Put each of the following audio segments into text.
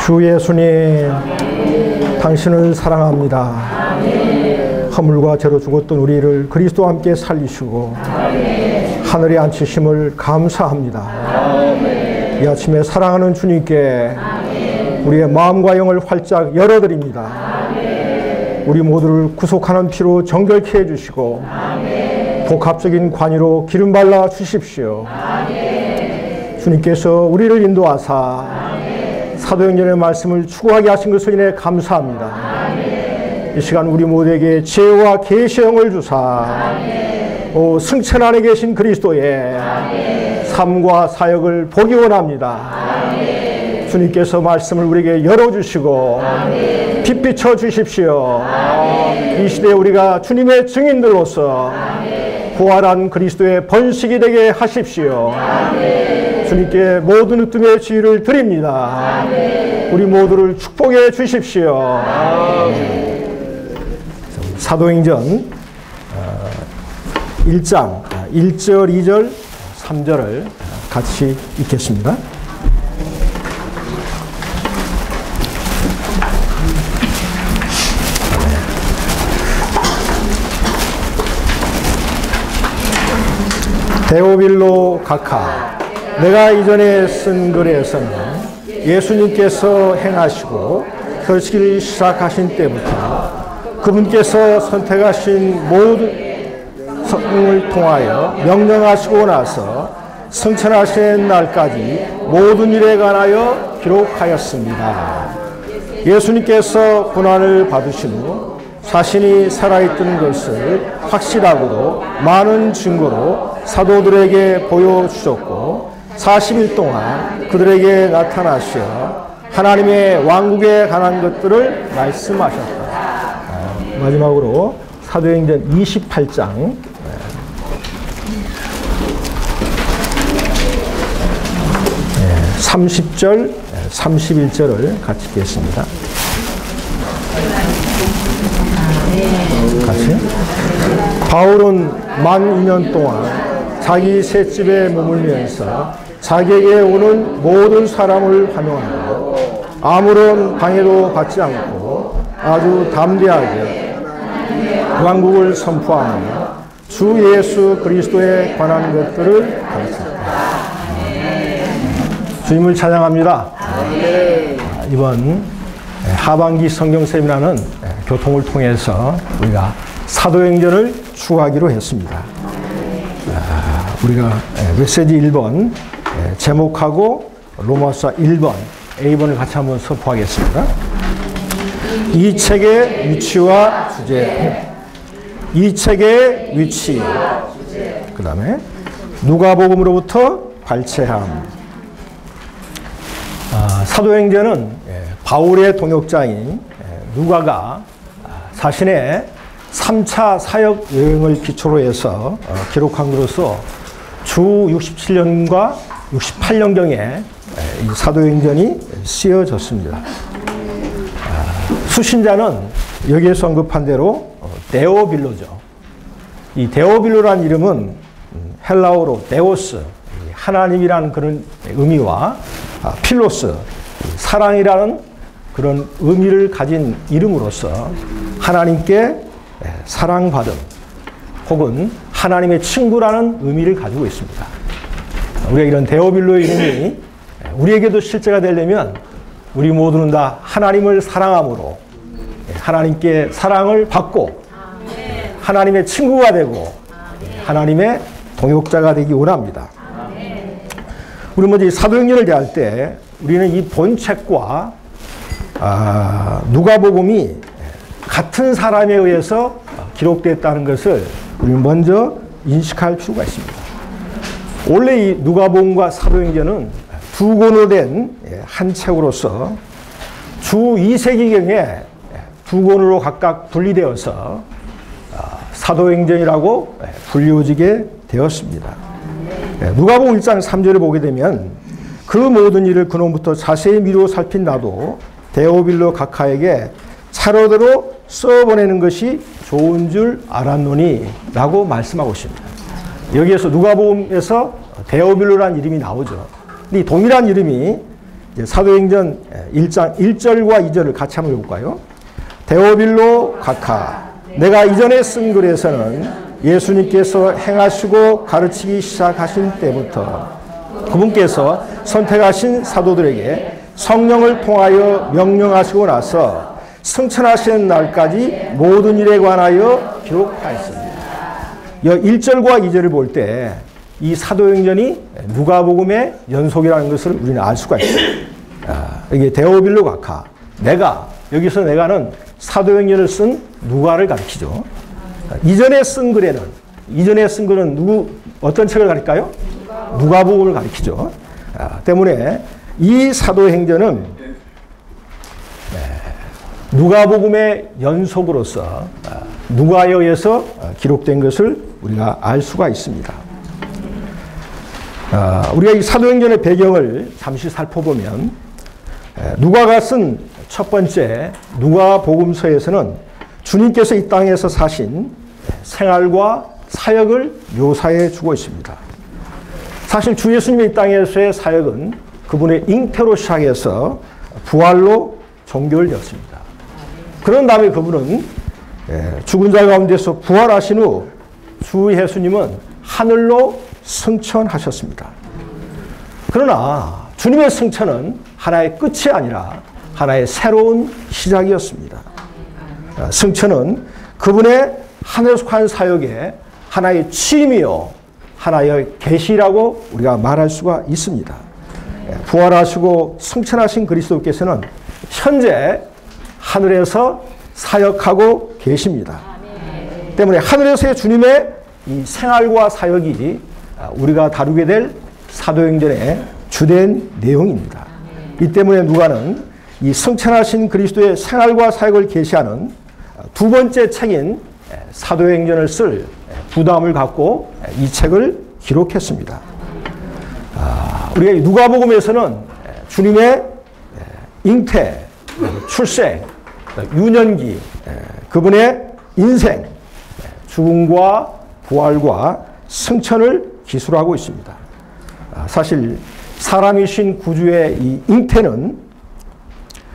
주 예수님, 당신을 사랑합니다. 허물과 죄로 죽었던 우리를 그리스도와 함께 살리시고 하늘에 앉히심을 감사합니다. 이 아침에 사랑하는 주님께 우리의 마음과 영을 활짝 열어드립니다. 우리 모두를 구속하는 피로 정결케 해주시고 복합적인 관유로 기름 발라 주십시오. 주님께서 우리를 인도하사 사도행전의 말씀을 추구하게 하신 것을 인해 감사합니다. 이 시간 우리 모두에게 지혜와 계시의 영을 주사 승천 안에 계신 그리스도의 삶과 사역을 보기 원합니다. 주님께서 말씀을 우리에게 열어주시고 빛 비춰 주십시오. 이 시대에 우리가 주님의 증인들로서 부활한 그리스도의 번식이 되게 하십시오. 주님께 모든 으뜸의 지위를 드립니다. 우리 모두를 축복해 주십시오. 사도행전 1장 1절, 2절, 3절을 같이 읽겠습니다. 데오빌로 각하, 내가 이전에 쓴 글에서는 예수님께서 행하시고 펼치기를 시작하신 때부터 그분께서 선택하신 모든 성령을 통하여 명령하시고 나서 승천하신 날까지 모든 일에 관하여 기록하였습니다. 예수님께서 고난을 받으신 후 자신이 살아있던 것을 확실하고도 많은 증거로 사도들에게 보여주셨고 40일 동안 그들에게 나타나시어 하나님의 왕국에 관한 것들을 말씀하셨다. 마지막으로 사도행전 28장 30절, 31절을 같이 읽겠습니다. 같이. 바울은 만 2년 동안 자기 셋집에 머물면서 자기에게 오는 모든 사람을 환영하고 아무런 방해도 받지 않고 아주 담대하게 왕국을 선포하며 주 예수 그리스도에 관한 것들을 가르쳤다. 주님을 찬양합니다. 이번 하반기 성경 세미나는 교통을 통해서 우리가 사도행전을 추구하기로 했습니다. 우리가 메시지 1번 제목하고 로마서 1번 A번을 같이 한번 선포하겠습니다. 이 책의 위치와 주제, 이 책의 위치, 그 다음에 누가복음으로부터 발췌함. 사도행전은 바울의 동역자인 누가가 자신의 3차 사역 여행을 기초로 해서 기록한 것으로서 주 67년과 68년경에 이 사도행전이 쓰여졌습니다. 수신자는 여기에서 언급한 대로 데오빌로죠. 이 데오빌로란 이름은 헬라어로 데오스, 하나님이라는 그런 의미와 필로스, 사랑이라는 그런 의미를 가진 이름으로서 하나님께 사랑받음 혹은 하나님의 친구라는 의미를 가지고 있습니다. 우리가 이런 데오빌로의 이름이 우리에게도 실제가 되려면 우리 모두는 다 하나님을 사랑함으로 하나님께 사랑을 받고 하나님의 친구가 되고 하나님의 동역자가 되기 원합니다. 우리 먼저 이 사도행전을 대할 때 우리는 이 본책과 누가복음이 같은 사람에 의해서 기록됐다는 것을 우리는 먼저 인식할 필요가 있습니다. 원래 이 누가복음과 사도행전은 두 권으로 된 한 책으로서 주 2세기경에 두 권으로 각각 분리되어서 사도행전이라고 불리워지게 되었습니다. 누가복음 1장 3절을 보게 되면 그 모든 일을 그놈부터 자세히 미루어 살핀 나도 데오빌로 각하에게 차례대로 써보내는 것이 좋은 줄 알았노니 라고 말씀하고 있습니다. 여기에서 누가복음에서 데오빌로라는 이름이 나오죠. 이 동일한 이름이 이제 사도행전 1장 1절과 2절을 같이 한번 읽어볼까요? 데오빌로 각하 내가 이전에 쓴 글에서는 예수님께서 행하시고 가르치기 시작하신 때부터 그분께서 선택하신 사도들에게 성령을 통하여 명령하시고 나서 승천하시는 날까지 모든 일에 관하여 기록하였습니다. 1절과 2절을 볼 때 이 사도행전이 누가복음의 연속이라는 것을 우리는 알 수가 있어요. 이게 데오빌로 각하 내가 여기서 내가는 사도행전을 쓴 누가를 가리키죠. 이전에 쓴 글은 어떤 책을 가리킬까요? 누가복음을 가리키죠. 때문에 이 사도행전은 누가복음의 연속으로서 누가에 의해서 기록된 것을 우리가 알 수가 있습니다. 우리가 이 사도행전의 배경을 잠시 살펴보면 누가가 쓴 첫 번째 누가복음서에서는 주님께서 이 땅에서 사신 생활과 사역을 묘사해 주고 있습니다. 사실 주 예수님의 이 땅에서의 사역은 그분의 잉태로 시작해서 부활로 종결되었습니다. 그런 다음에 그분은 죽은 자 가운데서 부활하신 후 주 예수님은 하늘로 승천하셨습니다. 그러나 주님의 승천은 하나의 끝이 아니라 하나의 새로운 시작이었습니다. 승천은 그분의 하늘에 속한 사역의 하나의 취임이요 하나의 계시라고 우리가 말할 수가 있습니다. 부활하시고 승천하신 그리스도께서는 현재 하늘에서 사역하고 계십니다. 때문에 하늘에서의 주님의 이 생활과 사역이 우리가 다루게 될 사도행전의 주된 내용입니다. 이 때문에 누가는 이 승천하신 그리스도의 생활과 사역을 계시하는 두 번째 책인 사도행전을 쓸 부담을 갖고 이 책을 기록했습니다. 우리가 누가복음에서는 주님의 잉태, 출생, 유년기, 그분의 인생, 죽음과 부활과 승천을 기술하고 있습니다. 사실 사람이신 구주의 이 잉태는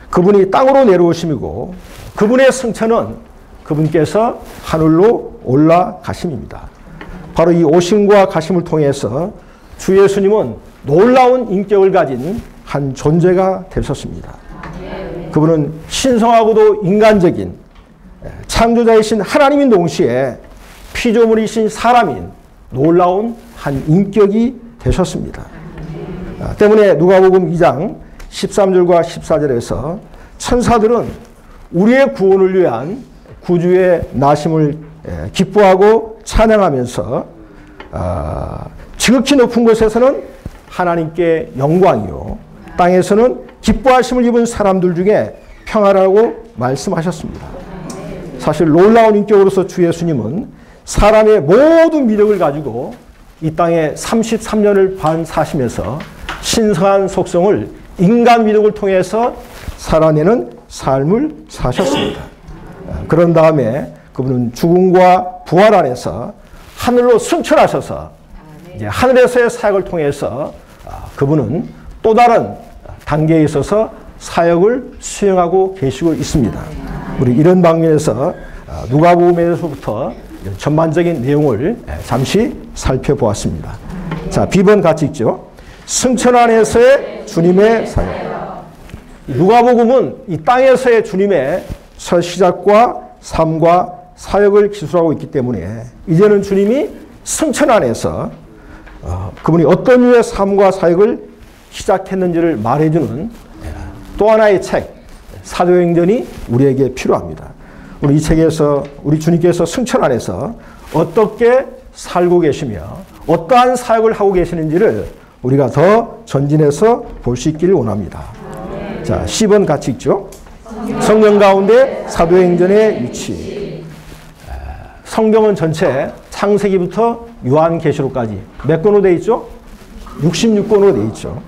그분이 땅으로 내려오심이고 그분의 승천은 그분께서 하늘로 올라가심입니다. 바로 이 오심과 가심을 통해서 주 예수님은 놀라운 인격을 가진 한 존재가 되셨습니다. 그분은 신성하고도 인간적인 창조자이신 하나님인 동시에 피조물이신 사람인 놀라운 한 인격이 되셨습니다. 때문에 누가복음 2장 13절과 14절에서 천사들은 우리의 구원을 위한 구주의 나심을 기뻐하고 찬양하면서 지극히 높은 곳에서는 하나님께 영광이요 땅에서는 기뻐하심을 입은 사람들 중에 평화라고 말씀하셨습니다. 사실 놀라운 인격으로서 주 예수님은 사람의 모든 미력을 가지고 이 땅에 33년을 반 사시면서 신성한 속성을 인간 미력을 통해서 살아내는 삶을 사셨습니다. 그런 다음에 그분은 죽음과 부활 안에서 하늘로 승천하셔서 이제 하늘에서의 사역을 통해서 그분은 또 다른 단계에 있어서 사역을 수행하고 계시고 있습니다. 우리 이런 방면에서 누가복음에서부터 전반적인 내용을 잠시 살펴보았습니다. 자, B번 같이 읽죠. 승천 안에서의 주님의 사역. 누가복음은 이 땅에서의 주님의 첫 시작과 삶과 사역을 기술하고 있기 때문에 이제는 주님이 승천 안에서 그분이 어떤 류의 삶과 사역을 시작했는지를 말해주는 또 하나의 책, 사도행전이 우리에게 필요합니다. 우리 이 책에서 우리 주님께서 승천 안에서 어떻게 살고 계시며 어떠한 사역을 하고 계시는지를 우리가 더 전진해서 볼 수 있기를 원합니다. 자, 10번 같이 읽죠. 성경 가운데 사도행전의 위치. 성경은 전체 창세기부터 요한계시록까지 몇 권으로 되어 있죠? 66권으로 되어 있죠.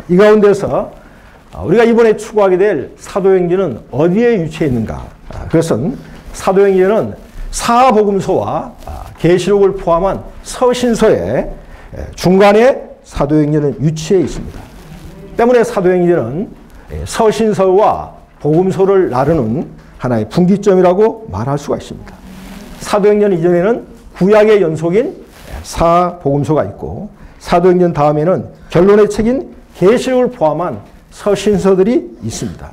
이 가운데서 우리가 이번에 추구하게 될 사도행전은 어디에 위치해 있는가? 그것은 사도행전은 사복음서와 계시록을 포함한 서신서의 중간에 사도행전은 위치해 있습니다. 때문에 사도행전은 서신서와 복음서를 나누는 하나의 분기점이라고 말할 수가 있습니다. 사도행전 이전에는 구약의 연속인 사복음서가 있고 사도행전 다음에는 결론의 책인 계시록을 포함한 서신서들이 있습니다.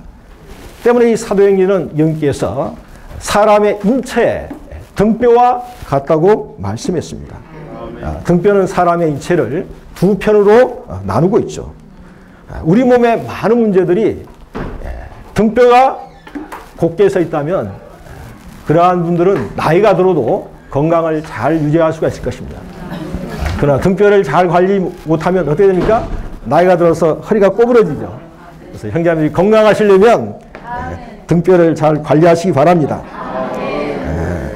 때문에 이 사도행전은 예수님께서 사람의 인체의 등뼈와 같다고 말씀했습니다. 등뼈는 사람의 인체를 두 편으로 나누고 있죠. 우리 몸의 많은 문제들이 등뼈가 곧게 서 있다면 그러한 분들은 나이가 들어도 건강을 잘 유지할 수가 있을 것입니다. 그러나 등뼈를 잘 관리 못하면 어떻게 됩니까? 나이가 들어서 허리가 꼬부러지죠. 그래서 형제님들이 건강하시려면 등뼈를 잘 관리하시기 바랍니다.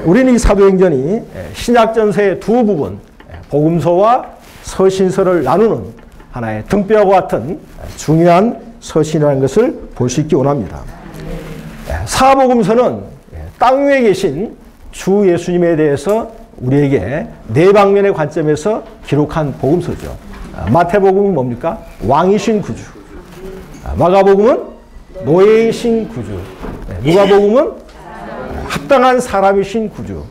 우리는 이 사도행전이 신약전서의 두 부분, 복음서와 서신서를 나누는 하나의 등뼈와 같은 중요한 서신이라는 것을 볼 수 있기 원합니다. 사복음서는 땅 위에 계신 주 예수님에 대해서 우리에게 네 방면의 관점에서 기록한 복음서죠. 마태복음은 뭡니까? 왕이신 구주. 마가복음은 노예이신 구주. 누가복음은 합당한 사람이신 구주.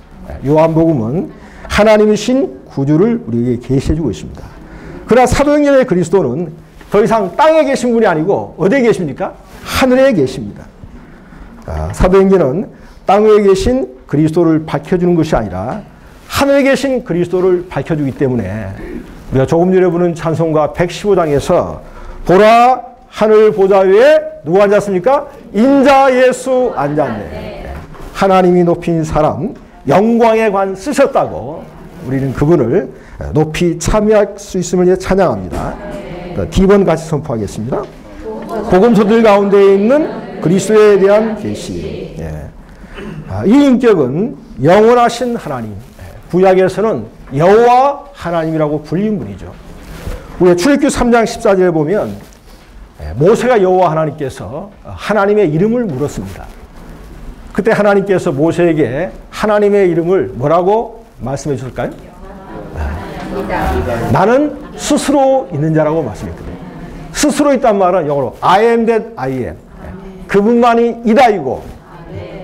요한복음은 하나님이신 구주를 우리에게 계시해주고 있습니다. 그러나 사도행전의 그리스도는 더 이상 땅에 계신 분이 아니고 어디에 계십니까? 하늘에 계십니다. 사도행전은 땅 위에 계신 그리스도를 밝혀주는 것이 아니라 하늘에 계신 그리스도를 밝혀주기 때문에 우리가 조금 전에 부른 찬송가 115장에서 보라 하늘 보좌 위에 누가 앉았습니까? 인자 예수 앉았네. 하나님이 높인 사람 영광의 관 쓰셨다고 우리는 그분을 높이 참여할 수 있음을 찬양합니다. D번 같이 선포하겠습니다. 복음서들 가운데 있는 그리스도에 대한 계시. 이 인격은 영원하신 하나님. 구약에서는 여호와 하나님이라고 불린 분이죠. 우리가 출애굽기 3장 14절에 보면 모세가 여호와 하나님께서 하나님의 이름을 물었습니다. 그때 하나님께서 모세에게 하나님의 이름을 뭐라고 말씀해 주실까요? 나는 스스로 있는 자라고 말씀했거든요. 스스로 있단 말은 영어로 I am that I am. 그분만이 이다이고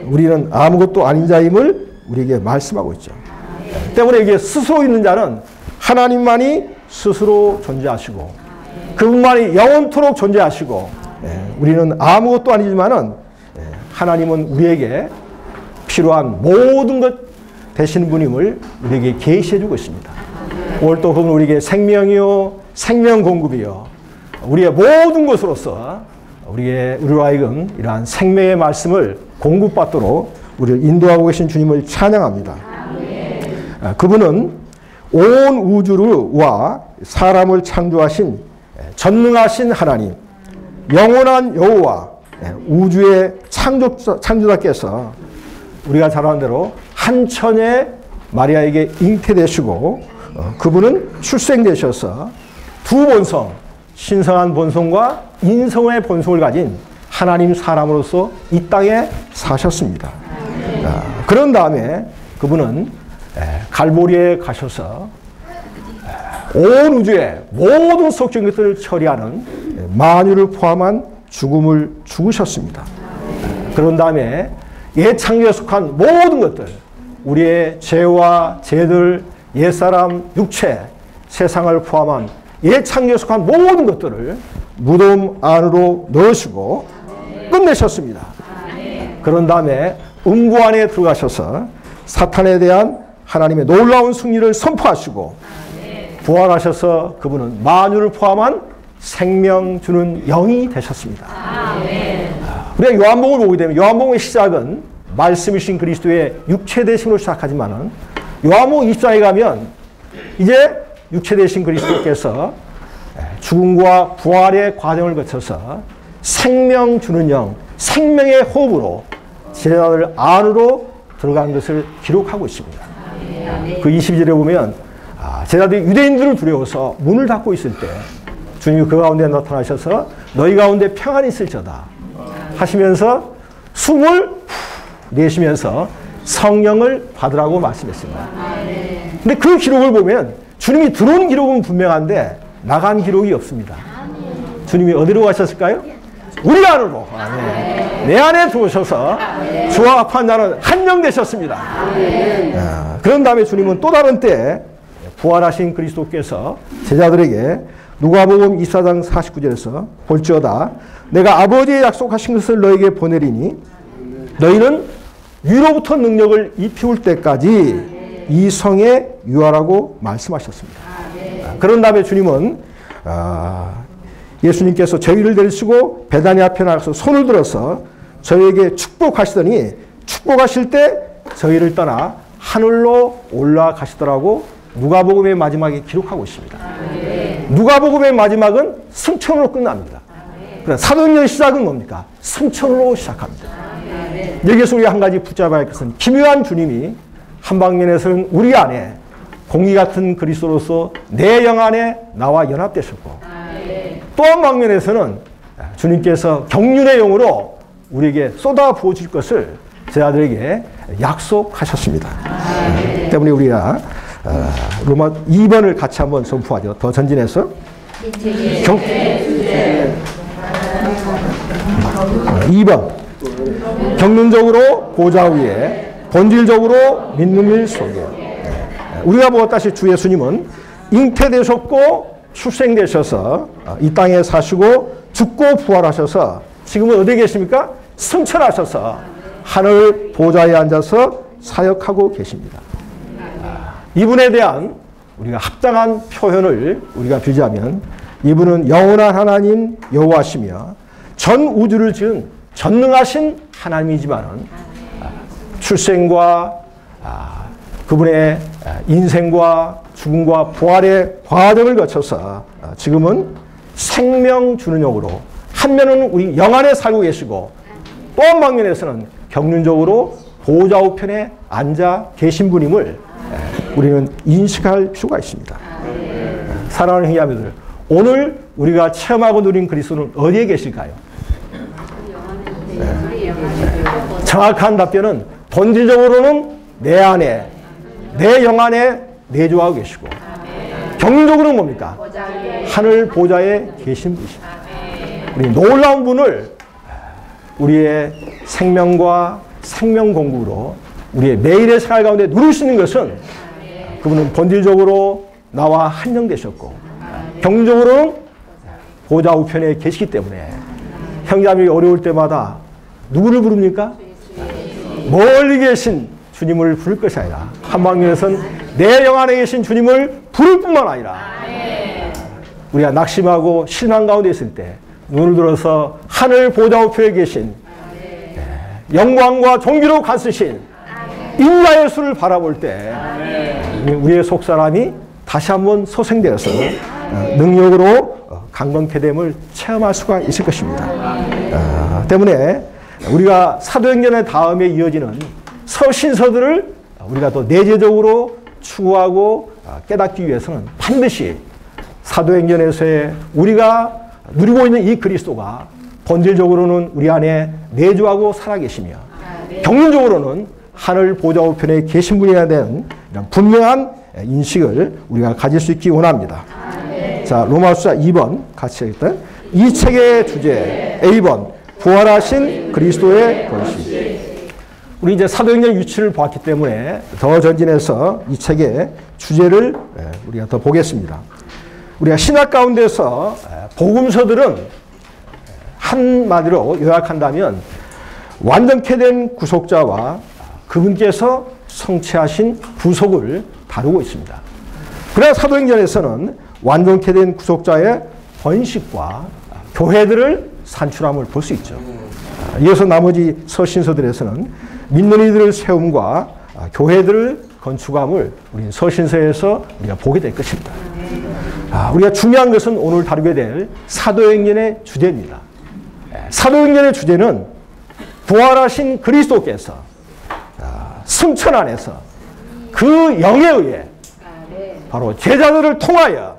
우리는 아무것도 아닌 자임을 우리에게 말씀하고 있죠. 때문에 이게 스스로 있는 자는 하나님만이 스스로 존재하시고 그분만이 영원토록 존재하시고 우리는 아무것도 아니지만은 하나님은 우리에게 필요한 모든 것 되시는 분임을 우리에게 계시해주고 있습니다. 오늘 또 그분 우리에게 생명이요 생명 공급이요 우리의 모든 것으로서 우리로 하여금 이러한 생명의 말씀을 공급받도록 우리를 인도하고 계신 주님을 찬양합니다. 그분은 온 우주와 사람을 창조하신 전능하신 하나님, 영원한 여호와, 우주의 창조자께서 우리가 잘 아는 대로 한 처녀 마리아에게 잉태되시고 그분은 출생되셔서 두 본성, 신성한 본성과 인성의 본성을 가진 하나님 사람으로서 이 땅에 사셨습니다. 그런 다음에 그분은 갈보리에 가셔서 온 우주의 모든 속적인 것들을 처리하는 만유를 포함한 죽음을 죽으셨습니다. 그런 다음에 옛창조에 속한 모든 것들, 우리의 죄와 죄들, 옛사람, 육체, 세상을 포함한 옛창조에 속한 모든 것들을 무덤 안으로 넣으시고 끝내셨습니다. 그런 다음에 음부 안에 들어가셔서 사탄에 대한 하나님의 놀라운 승리를 선포하시고 부활하셔서 그분은 만유를 포함한 생명 주는 영이 되셨습니다. 우리가 요한복음을 보게 되면 요한복음의 시작은 말씀이신 그리스도의 육체 되심으로 시작하지만은 요한복음 24장에 가면 이제 육체 되신 그리스도께서 죽음과 부활의 과정을 거쳐서 생명 주는 영, 생명의 호흡으로 제자들 안으로 들어간 것을 기록하고 있습니다. 그 22절에 보면 제자들이 유대인들을 두려워서 문을 닫고 있을 때 주님이 그 가운데 나타나셔서 너희 가운데 평안이 있을지어다 하시면서 숨을 내쉬면서 성령을 받으라고 말씀했습니다. 근데 그 기록을 보면 주님이 들어온 기록은 분명한데 나간 기록이 없습니다. 주님이 어디로 가셨을까요? 우리 안으로. 내 안에 들어오셔서 주와 합한 자는 한영 되셨습니다. 그런 다음에 주님은 또 다른 때 부활하신 그리스도께서 제자들에게 누가복음 24장 49절에서 볼지어다 내가 아버지의 약속하신 것을 너에게 보내리니 너희는 위로부터 능력을 입히울 때까지 이 성에 유하라고 말씀하셨습니다. 그런 다음에 주님은 예수님께서 저희를 데리시고 베다니 앞에 나가서 손을 들어서 저희에게 축복하시더니 축복하실 때 저희를 떠나 하늘로 올라가시더라고 누가복음의 마지막에 기록하고 있습니다. 누가복음의 마지막은 승천으로 끝납니다. 그러나 사도행전의 시작은 뭡니까? 승천으로 시작합니다. 여기서 우리 한 가지 붙잡아야 할 것은 기묘한 주님이 한 방면에서는 우리 안에 공기 같은 그리스도로서 내 영 안에 나와 연합되셨고 또 한 방면에서는 주님께서 경륜의 영으로 우리에게 쏟아 부어줄 것을 제자들에게 약속하셨습니다. 때문에 우리가 로마 2번을 같이 한번 선포하죠. 더 전진해서 2번 경륜적으로 보좌 위에 본질적으로 믿는 일 속에 우리가 보았다시피 주 예수님은 잉태되셨고 출생되셔서 이 땅에 사시고 죽고 부활하셔서 지금은 어디에 계십니까? 승천하셔서 하늘 보좌에 앉아서 사역하고 계십니다. 이분에 대한 우리가 합당한 표현을 우리가 빌자면 이분은 영원한 하나님 여호와시며 전 우주를 지은 전능하신 하나님이지만은 출생과 그분의 인생과 죽음과 부활의 과정을 거쳐서 지금은 생명 주는 영으로 한 면은 우리 영 안에 살고 계시고 또 한 방면에서는 경륜적으로 보좌 우편에 앉아 계신 분임을 우리는 인식할 필요가 있습니다. 사랑하는 형제자매들, 오늘 우리가 체험하고 누린 그리스도는 어디에 계실까요? 정확한 답변은 본질적으로는 내 안에, 내 영 안에 내주하고 계시고 경륜적으로는 뭡니까? 하늘 보좌에 계신 분이십니다. 우리 놀라운 분을 우리의 생명과 생명 공급으로 우리의 매일의 생활 가운데 누릴 수 있는 것은 그분은 본질적으로 나와 한영되셨고 경륜적으로는 보좌 우편에 계시기 때문에 형제자매가 어려울 때마다 누구를 부릅니까? 멀리 계신 주님을 부를 것이 아니라 한 방면에서는 내 영 안에 계신 주님을 부를 뿐만 아니라 우리가 낙심하고 실망 가운데 있을 때 눈을 들어서 하늘 보좌 우편에 계신 영광과 존귀로 가스신 인자 예수를 바라볼 때 우리의 속사람이 다시 한번 소생되어서 능력으로 강건케 됨을 체험할 수가 있을 것입니다. 때문에 우리가 사도행전의 다음에 이어지는 서신서들을 우리가 더 내재적으로 추구하고 깨닫기 위해서는 반드시 사도행전에서의 우리가 누리고 있는 이 그리스도가 본질적으로는 우리 안에 내주하고 살아계시며 경륜적으로는 하늘 보좌 우편에 계신 분이어야 되는 이런 분명한 인식을 우리가 가질 수 있기 원합니다. 자, 로마서 2번 같이 읽다. 이 책의 주제 A번 부활하신 그리스도의 권시. 우리 이제 사도행전 유치를 보았기 때문에 더 전진해서 이 책의 주제를 우리가 더 보겠습니다. 우리가 신학 가운데서 복음서들은 한마디로 요약한다면 완전케 된 구속자와 그분께서 성취하신 구속을 다루고 있습니다. 그러나 사도행전에서는 완전케 된 구속자의 번식과 교회들을 산출함을 볼 수 있죠. 이어서 나머지 서신서들에서는 믿는 이들을 세움과 교회들을 건축함을 우리 서신서에서 우리가 보게 될 것입니다. 우리가 중요한 것은 오늘 다루게 될 사도행전의 주제입니다. 사도행전의 주제는 부활하신 그리스도께서 승천 안에서 그 영에 의해 바로 제자들을 통하여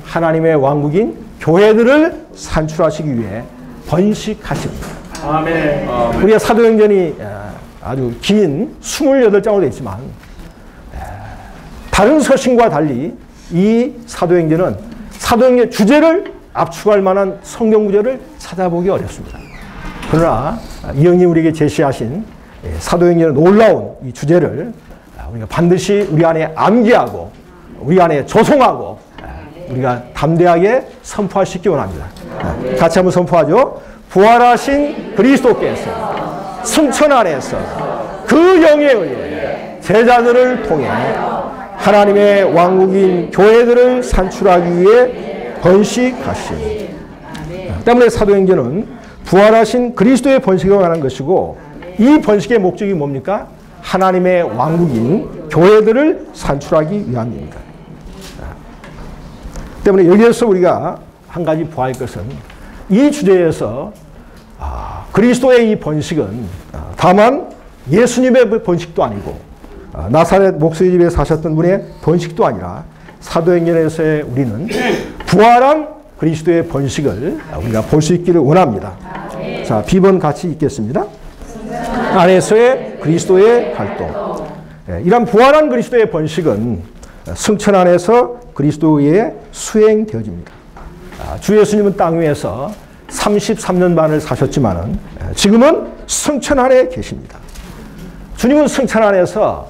하나님의 왕국인 교회들을 산출하시기 위해 번식하십니다. 아멘. 우리가 사도행전이 아주 긴 28장으로 되어 있지만 다른 서신과 달리 이 사도행전은 사도행전 주제를 압축할 만한 성경 구절을 찾아보기 어렵습니다. 그러나 이형님 우리에게 제시하신 사도행전의 놀라운 이 주제를 우리가 반드시 우리 안에 암기하고 우리 안에 조성하고 우리가 담대하게 선포할 수 있기 원합니다. 같이 한번 선포하죠. 부활하신 그리스도께서 승천 안에서 그 영에 의해 제자들을 통해 하나님의 왕국인 교회들을 산출하기 위해 번식하신. 때문에 사도행전은 부활하신 그리스도의 번식에 관한 것이고 이 번식의 목적이 뭡니까? 하나님의 왕국인 교회들을 산출하기 위함입니다. 때문에 여기에서 우리가 한 가지 보아야 할 것은 이 주제에서 그리스도의 이 번식은 다만 예수님의 번식도 아니고 나사렛 목수의 집에 사셨던 분의 번식도 아니라 사도행전에서의 우리는 부활한 그리스도의 번식을 우리가 볼 수 있기를 원합니다. 자, B번 같이 읽겠습니다. 안에서의 그리스도의 활동. 이런 부활한 그리스도의 번식은 승천 안에서 그리스도에 수행되어집니다. 주 예수님은 땅 위에서 33년 반을 사셨지만 지금은 승천 안에 계십니다. 주님은 승천 안에서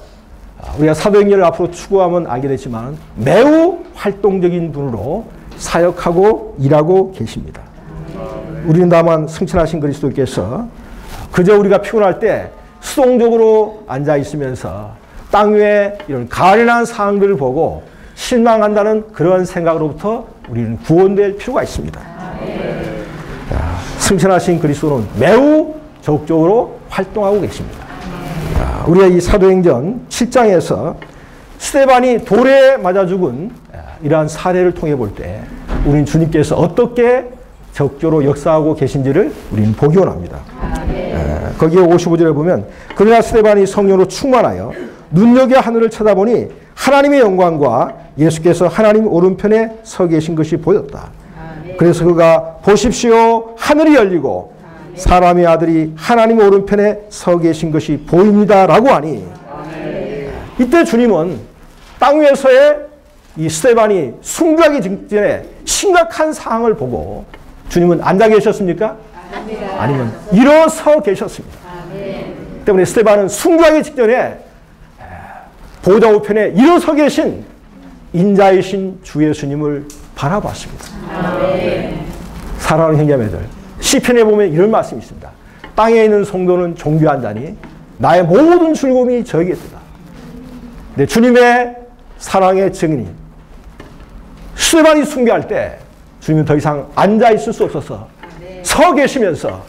우리가 사도행전을 앞으로 추구하면 알게 되지만 매우 활동적인 분으로 사역하고 일하고 계십니다. 우리는 다만 승천하신 그리스도께서 그저 우리가 피곤할 때 수동적으로 앉아 있으면서 땅 위에 이런 가련한 상황들을 보고 실망한다는 그런 생각으로부터 우리는 구원될 필요가 있습니다. 승천하신 그리스도는 매우 적극적으로 활동하고 계십니다. 우리가 이 사도행전 7장에서 스데반이 돌에 맞아 죽은 이러한 사례를 통해 볼 때 우리는 주님께서 어떻게 적극적으로 역사하고 계신지를 우리는 보기 원합니다. 거기에 55절에 보면 그러나 스데반이 성령으로 충만하여 눈여겨 하늘을 쳐다보니 하나님의 영광과 예수께서 하나님 오른편에 서 계신 것이 보였다. 그래서 그가 보십시오 하늘이 열리고 사람의 아들이 하나님 오른편에 서 계신 것이 보입니다 라고 하니 이때 주님은 땅 위에서의 이 스데반이 순교하기 직전에 심각한 상황을 보고 주님은 앉아 계셨습니까? 아니면 일어서 계셨습니다. 때문에 스데반은 순교하기 직전에 보좌 우편에 일어서 계신 인자이신 주 예수님을 바라봤습니다. 사랑하는 형제자매들, 시편에 보면 이런 말씀이 있습니다. 땅에 있는 성도는 존귀한다니 나의 모든 즐거움이 저에게 있다. 네, 주님의 사랑의 증인이 스데반이 숭배할 때 주님은 더 이상 앉아 있을 수 없어서 서 계시면서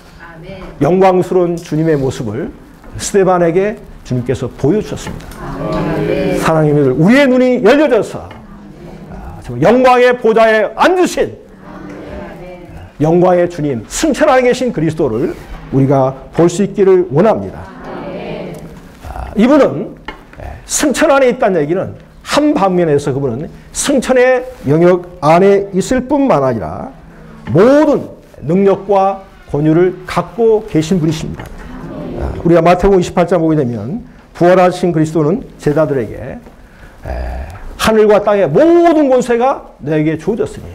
영광스러운 주님의 모습을 스데반에게 주님께서 보여주셨습니다. 사랑하는 여러분들, 우리의 눈이 열려져서 영광의 보좌에 앉으신 영광의 주님, 승천 안에 계신 그리스도를 우리가 볼 수 있기를 원합니다. 이분은 승천 안에 있다는 얘기는 한 방면에서 그분은 승천의 영역 안에 있을 뿐만 아니라 모든 능력과 권유를 갖고 계신 분이십니다. 우리가 마태복음 28장 보게 되면 부활하신 그리스도는 제자들에게 하늘과 땅의 모든 권세가 너에게 주어졌으니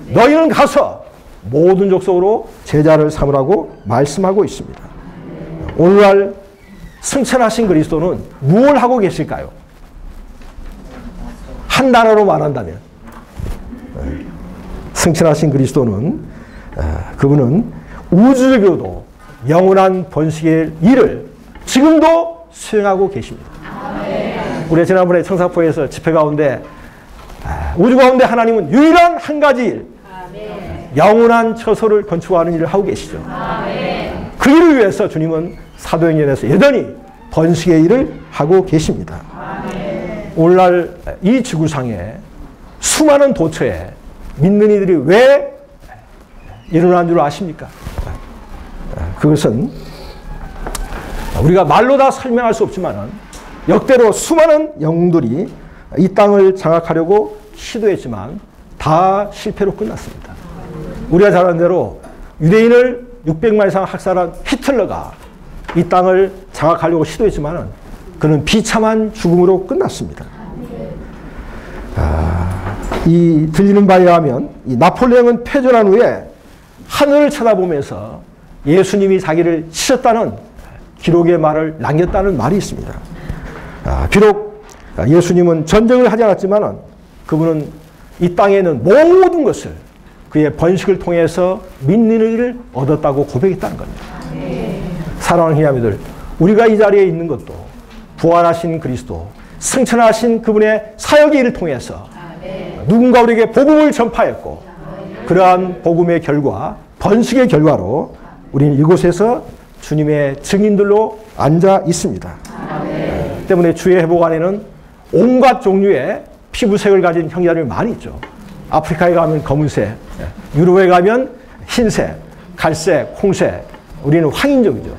너희는 가서 모든 족속으로 제자를 삼으라고 말씀하고 있습니다. 오늘날 승천하신 그리스도는 무엇을 하고 계실까요? 한 단어로 말한다면 승천하신 그리스도는 그분은 우주적으로도 영원한 번식의 일을 지금도 수행하고 계십니다. 우리가 지난번에 청사포에서 집회 가운데 우주 가운데 하나님은 유일한 한 가지 일, 영원한 처소를 건축하는 일을 하고 계시죠. 그 일을 위해서 주님은 사도행전에서 여전히 번식의 일을 하고 계십니다. 오늘날 이 지구상에 수많은 도처에 믿는 이들이 왜 일어난 줄 아십니까? 그것은 우리가 말로 다 설명할 수 없지만 역대로 수많은 영웅들이 이 땅을 장악하려고 시도했지만 다 실패로 끝났습니다. 우리가 잘 아는 대로 유대인을 600만 이상 학살한 히틀러가 이 땅을 장악하려고 시도했지만 그는 비참한 죽음으로 끝났습니다. 이 들리는 바에 의하면 이 나폴레옹은 패전한 후에 하늘을 쳐다보면서 예수님이 자기를 치셨다는 기록의 말을 남겼다는 말이 있습니다. 비록 예수님은 전쟁을 하지 않았지만 그분은 이 땅에 있는 모든 것을 그의 번식을 통해서 믿는 일을 얻었다고 고백했다는 겁니다. 사랑하는 희야미들, 우리가 이 자리에 있는 것도 부활하신 그리스도, 승천하신 그분의 사역의 일을 통해서 누군가 우리에게 복음을 전파했고 그러한 복음의 결과, 번식의 결과로 우리는 이곳에서 주님의 증인들로 앉아 있습니다. 때문에 주의 회복 안에는 온갖 종류의 피부색을 가진 형제들이 많이 있죠. 아프리카에 가면 검은색, 유럽에 가면 흰색, 갈색, 홍색, 우리는 황인종이죠.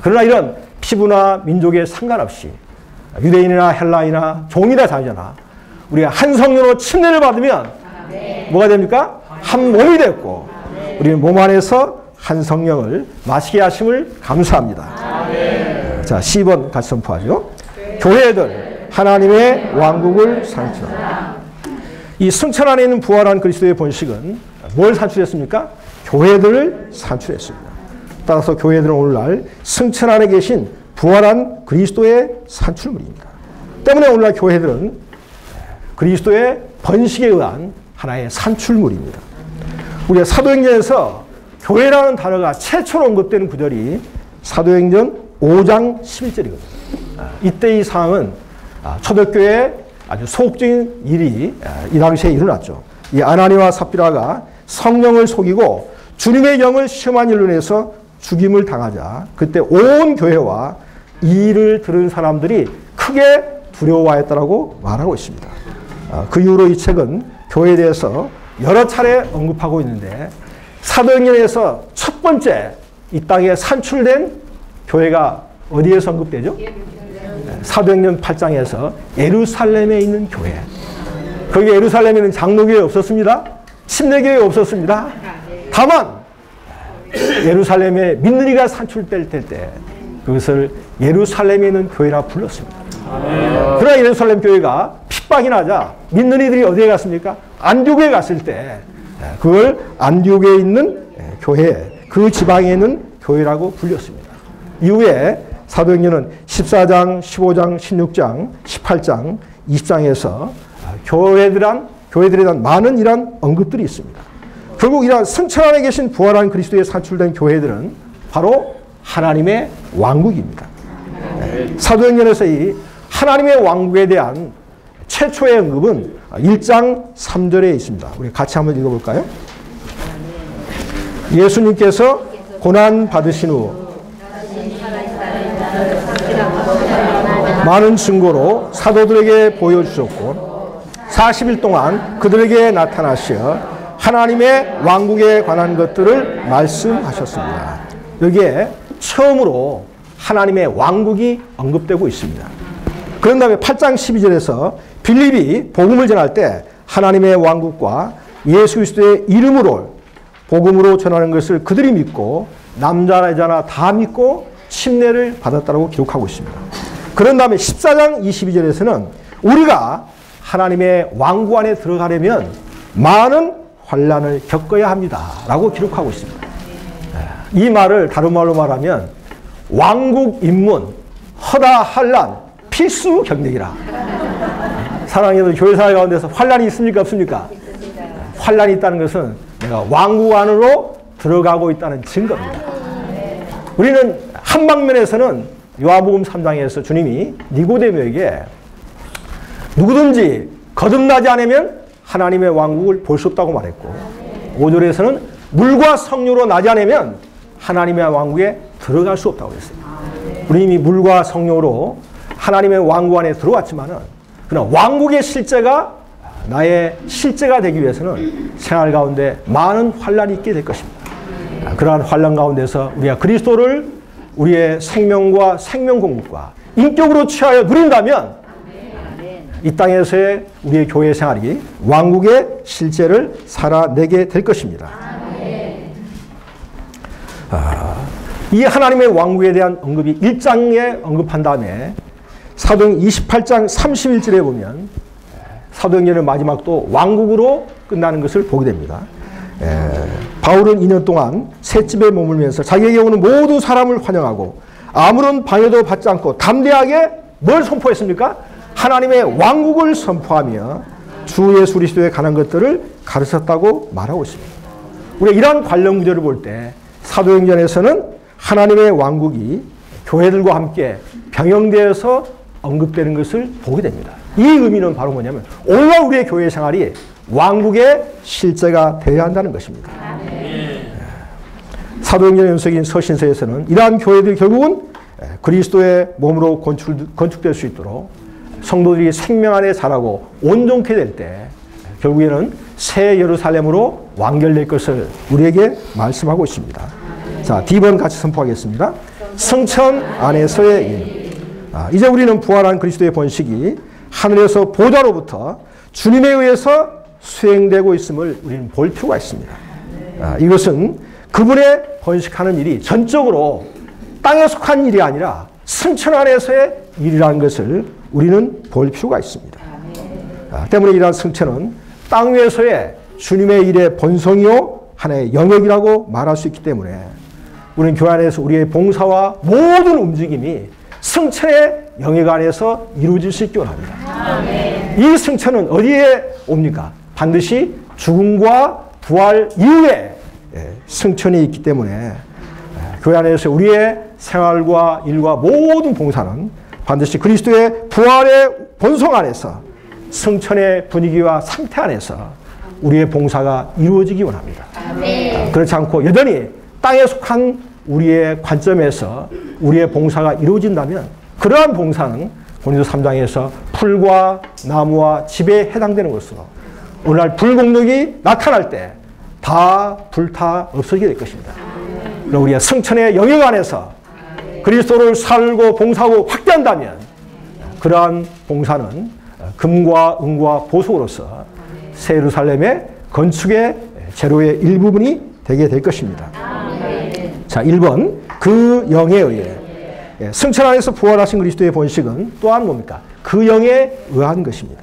그러나 이런 피부나 민족에 상관없이 유대인이나 헬라이나 종이나 자유자나 우리가 한 성령으로 침례를 받으면 뭐가 됩니까? 한 몸이 됐고 우리는 몸 안에서 한 성령을 마시게 하심을 감사합니다. 자, 10번 같이 선포하죠. 교회들 하나님의 왕국을 산출하라. 이 승천 안에 있는 부활한 그리스도의 본식은 뭘 산출했습니까? 교회들을 산출했습니다. 따라서 교회들은 오늘날 승천 안에 계신 부활한 그리스도의 산출물입니다. 때문에 오늘날 교회들은 그리스도의 번식에 의한 하나의 산출물입니다. 우리가 사도행전에서 교회라는 단어가 최초로 언급되는 구절이 사도행전 5장 11절이거든요. 이때 이 상황은 초대교회에 아주 소극적인 일이 이 당시에 일어났죠. 이 아나니와 삽비라가 성령을 속이고 주님의 영을 시험한 일로 인해서 죽임을 당하자 그때 온 교회와 이 일을 들은 사람들이 크게 두려워하였다라고 말하고 있습니다. 그 이후로 이 책은 교회에 대해서 여러 차례 언급하고 있는데 사도행전에서 첫 번째 이 땅에 산출된 교회가 어디에서 언급되죠? 사도행전 8장에서 예루살렘에 있는 교회. 거기 예루살렘에는 장로교회 없었습니다. 침례교회 없었습니다. 다만 예루살렘에 믿는 이가 산출될 때 그것을 예루살렘에 있는 교회라 불렀습니다. 그러나 예루살렘 교회가 핍박이 나자 믿는 이들이 어디에 갔습니까? 안디옥에 갔을 때 그걸 안디옥에 있는 교회, 그 지방에 있는 교회라고 불렸습니다. 이후에 사도행전은 14장, 15장, 16장, 18장, 20장에서 교회들에 대한 많은 이런 언급들이 있습니다. 결국 이러한 승천 안에 계신 부활한 그리스도에 산출된 교회들은 바로 하나님의 왕국입니다. 사도행전에서 이 하나님의 왕국에 대한 최초의 언급은 1장 3절에 있습니다. 우리 같이 한번 읽어볼까요? 예수님께서 고난 받으신 후 많은 증거로 사도들에게 보여주셨고 40일 동안 그들에게 나타나시어 하나님의 왕국에 관한 것들을 말씀하셨습니다. 여기에 처음으로 하나님의 왕국이 언급되고 있습니다. 그런 다음에 8장 12절에서 빌립이 복음을 전할 때 하나님의 왕국과 예수 그리스도의 이름으로 복음으로 전하는 것을 그들이 믿고 남자나 여자나 다 믿고 침례를 받았다고 기록하고 있습니다. 그런 다음에 14장 22절에서는 우리가 하나님의 왕국 안에 들어가려면 많은 환난을 겪어야 합니다 라고 기록하고 있습니다. 이 말을 다른 말로 말하면 왕국 입문, 허다 환난, 필수 경력이라. 사랑하는 교회사회 가운데서 환난이 있습니까 없습니까? 환난이 있다는 것은 내가 왕국 안으로 들어가고 있다는 증거입니다. 우리는 한 방면에서는 요한복음 3장에서 주님이 니고데모에게 누구든지 거듭나지 않으면 하나님의 왕국을 볼 수 없다고 말했고 5절에서는 물과 성령으로 나지 않으면 하나님의 왕국에 들어갈 수 없다고 했어요. 우리 이미 물과 성령으로 하나님의 왕국 안에 들어왔지만은 그러나 왕국의 실제가 나의 실제가 되기 위해서는 생활 가운데 많은 환난이 있게 될 것입니다. 그러한 환난 가운데서 우리가 그리스도를 우리의 생명과 생명 공급과 인격으로 취하여 누린다면 이 땅에서의 우리의 교회 생활이 왕국의 실제를 살아내게 될 것입니다. 이 하나님의 왕국에 대한 언급이 1장에 언급한 다음에 사도행 28장 31절에 보면 사도행전의 마지막도 왕국으로 끝나는 것을 보게 됩니다. 바울은 2년 동안 셋집에 머물면서 자기에게 오는 모든 사람을 환영하고 아무런 방해도 받지 않고 담대하게 뭘 선포했습니까? 하나님의 왕국을 선포하며 주 예수 그리스도에 관한 것들을 가르쳤다고 말하고 있습니다. 우리가 이러한 관련 구절을 볼 때 사도행전에서는 하나님의 왕국이 교회들과 함께 병영되어서 언급되는 것을 보게 됩니다. 이 의미는 바로 뭐냐면 오늘날 우리의 교회 생활이 왕국의 실제가 되어야 한다는 것입니다. 사도행전 연속인 서신서에서는 이러한 교회들이 결국은 그리스도의 몸으로 건축될 수 있도록 성도들이 생명 안에 자라고 온전케 될 때 결국에는 새 예루살렘으로 완결될 것을 우리에게 말씀하고 있습니다. 자, D번 같이 선포하겠습니다. 성천 안에서의 인. 이제 우리는 부활한 그리스도의 번식이 하늘에서 보좌로부터 주님에 의해서 수행되고 있음을 우리는 볼 필요가 있습니다. 이것은 그분의 번식하는 일이 전적으로 땅에 속한 일이 아니라 성천 안에서의 일이라는 것을 우리는 볼 필요가 있습니다. 때문에 이러한 성천은 땅 위에서의 주님의 일의 본성이요 하나의 영역이라고 말할 수 있기 때문에 우리는 교회 안에서 우리의 봉사와 모든 움직임이 성천의 영역 안에서 이루어질 수 있기 원합니다. 이 성천은 어디에 옵니까? 반드시 죽음과 부활 이후에 성천이 있기 때문에 교회 안에서 우리의 생활과 일과 모든 봉사는 반드시 그리스도의 부활의 본성 안에서 성천의 분위기와 상태 안에서 우리의 봉사가 이루어지기 원합니다. 그렇지 않고 여전히 땅에 속한 우리의 관점에서 우리의 봉사가 이루어진다면 그러한 봉사는 고린도 3장에서 풀과 나무와 집에 해당되는 것으로 오늘날 불공력이 나타날 때 다 불타 없어지게 될 것입니다. 그럼 우리가 성천의 영역 안에서 그리스도를 살고 봉사하고 확대한다면 그러한 봉사는 금과 은과 보석으로서 새 예루살렘의 건축의 재료의 일부분이 되게 될 것입니다. 자, 1번 그 영에 의해 성천 안에서 부활하신 그리스도의 번식은 또한 뭡니까? 그 영에 의한 것입니다.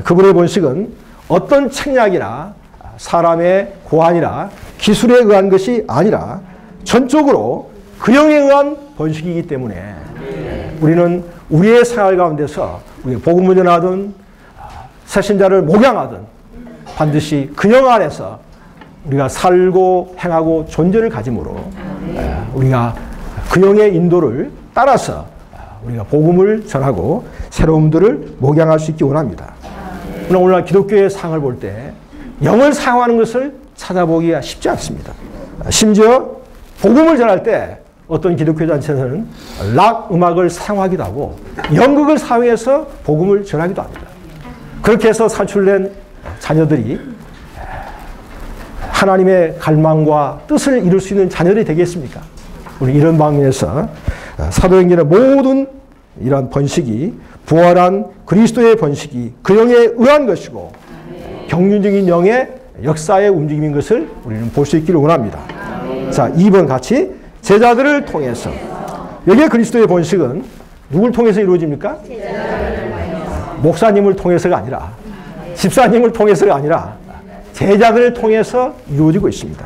그분의 번식은 어떤 책략이나 사람의 고안이나 기술에 의한 것이 아니라 전적으로 그 영에 의한 번식이기 때문에 우리는 우리의 생활 가운데서 우리 복음을 전하든 새신자를 목양하든 반드시 그 영 안에서 우리가 살고 행하고 존재를 가짐으로 우리가 그 영의 인도를 따라서 우리가 복음을 전하고 새로움들을 목양할 수 있기 원합니다. 오늘날 기독교의 상을 볼 때 영을 사용하는 것을 찾아보기가 쉽지 않습니다. 심지어 복음을 전할 때 어떤 기독교 단체에서는 락 음악을 사용하기도 하고 연극을 사용해서 복음을 전하기도 합니다. 그렇게 해서 산출된 자녀들이 하나님의 갈망과 뜻을 이룰 수 있는 자녀들이 되겠습니까? 우리 이런 방면에서 사도행전의 모든 이러한 번식이 부활한 그리스도의 번식이 그 영에 의한 것이고 경륜적인 영의 역사의 움직임인 것을 우리는 볼 수 있기를 원합니다. 자, 2번 같이 제자들을 통해서 여기에 그리스도의 번식은 누굴 통해서 이루어집니까? 목사님을 통해서가 아니라 집사님을 통해서가 아니라 제자들을 통해서 이루어지고 있습니다.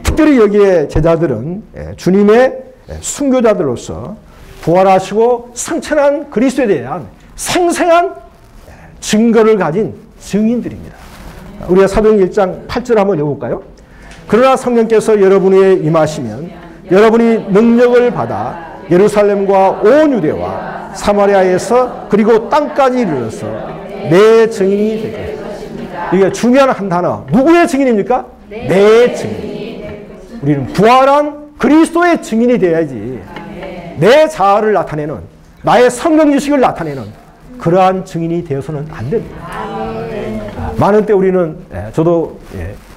특별히 여기에 제자들은 주님의 순교자들로서 부활하시고 성천한 그리스도에 대한 생생한 증거를 가진 증인들입니다. 우리가 사도행전 1장 8절 한번 읽어볼까요? 그러나 성령께서 여러분 위에 임하시면 여러분이 능력을 받아 예루살렘과 온 유대와 사마리아에서 그리고 땅까지 이르러서 내 증인이 될 것입니다. 이게 중요한 한 단어. 누구의 증인입니까? 내 증인. 우리는 부활한 그리스도의 증인이 되어야지 내 자아를 나타내는 나의 성경 지식을 나타내는 그러한 증인이 되어서는 안 됩니다. 많은 때 우리는 저도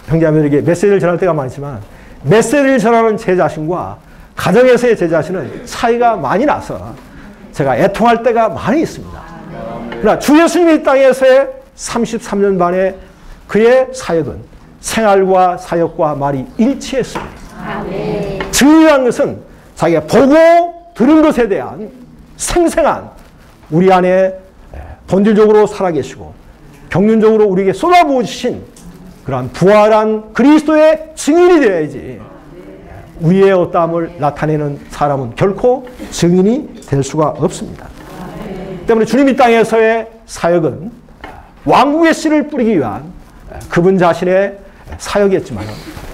형제자매들에게 메시지를 전할 때가 많지만 메시지를 전하는 제 자신과 가정에서의 제 자신은 차이가 많이 나서 제가 애통할 때가 많이 있습니다. 그러나 주 예수님이 이 땅에서의 33년 반의 그의 사역은 생활과 사역과 말이 일치했습니다. 증인이라는 것은 자기가 보고 들은 것에 대한 생생한 우리 안에 본질적으로 살아계시고 경륜적으로 우리에게 쏟아부으신 그러한 부활한 그리스도의 증인이 되어야지 우리의 어떠함을 나타내는 사람은 결코 증인이 될 수가 없습니다. 때문에 주님 이 땅에서의 사역은 왕국의 씨를 뿌리기 위한 그분 자신의 사역이었지만